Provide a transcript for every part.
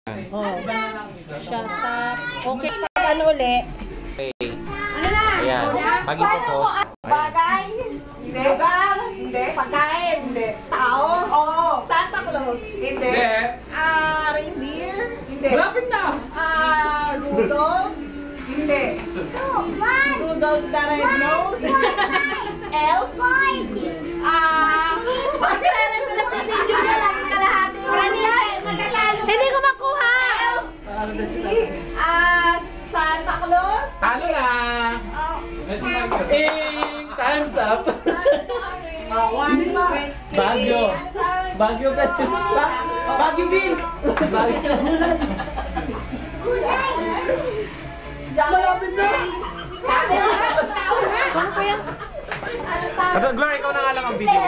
Oh. Siya, stop. Okay, ano uli? Okay. Ayan. Pag ipopost. Bagay? Hindi. Lugar? Hindi. Pagkain? Hindi. Tao? Oo. Santa Claus? Hindi. Reindeer? Hindi. Malapit na! Rudolph? Hindi. Rudolph the Red-Nosed? Elf? Sinarin mo lang yung video niya lang kalahati. Hindi ko makuha! Hindi. Santa Claus? Talo na! Time's up! Baguio! Baguio Beans! Baguio Beans! Malapit na! Ano po yan? Glory, ikaw na nga lang ang video ko.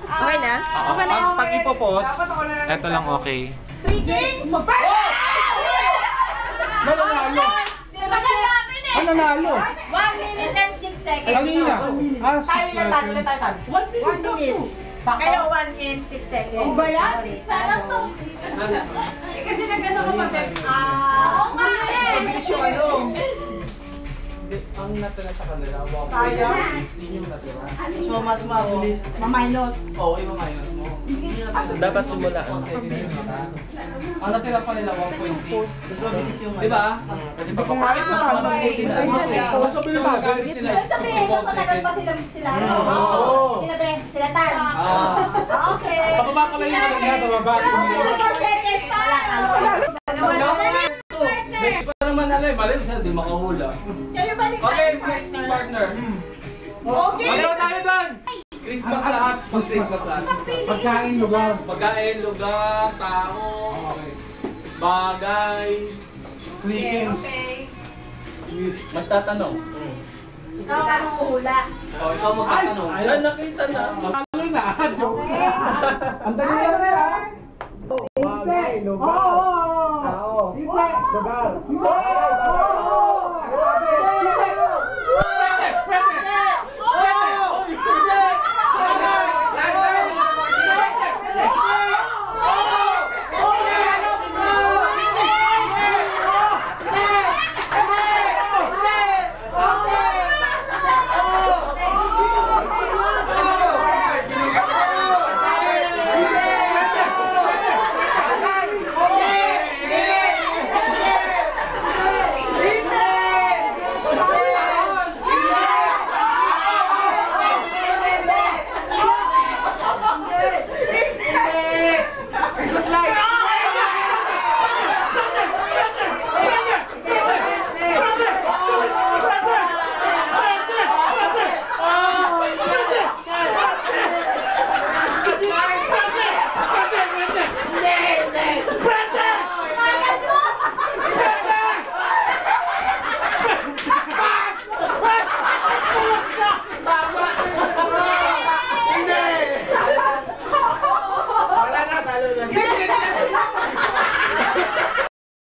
Okay na? Okay na. Pag ipopost, eto lang okay. Mananalo! Ano nalo? 1 minute and 6 seconds. Kanina! Tayo na tayo. 1 minute. Kayo 1 minute 6 seconds. Ang bayan? 6 na lang to. Kasi nagano ko pati. Oo nga eh. Mabilis yung ano. Ang natira sa kanila, Sayang. yung natira. So mas mabilis. Maminus. Oo, i-minus mo. Dapat simulaan. Ang natira pa nila 1.6. Di ba? Kasi pagpapakit na sa mga Sabihin, mas matagal pa sila. Sila Tan. Okay. Pababa pala yung mga nga, pababa. 4 seconds tayo. Next pa naman alam, malim siya, di makahula. Kayo balik tayo. Okay, next partner. Okay. Magdaw tayo doon! Christmas lahat, pag Christmas lahat. Pagkain, lugar. Pagkain, lugar, tao, bagay, Clickings. magtatanong. Ikaw anong hula? Oh, ikaw magtatanong. Ayan, nakita na. Ano na? Joke. Ang dali lang na. Bagay, lugar. Tao. Lugar.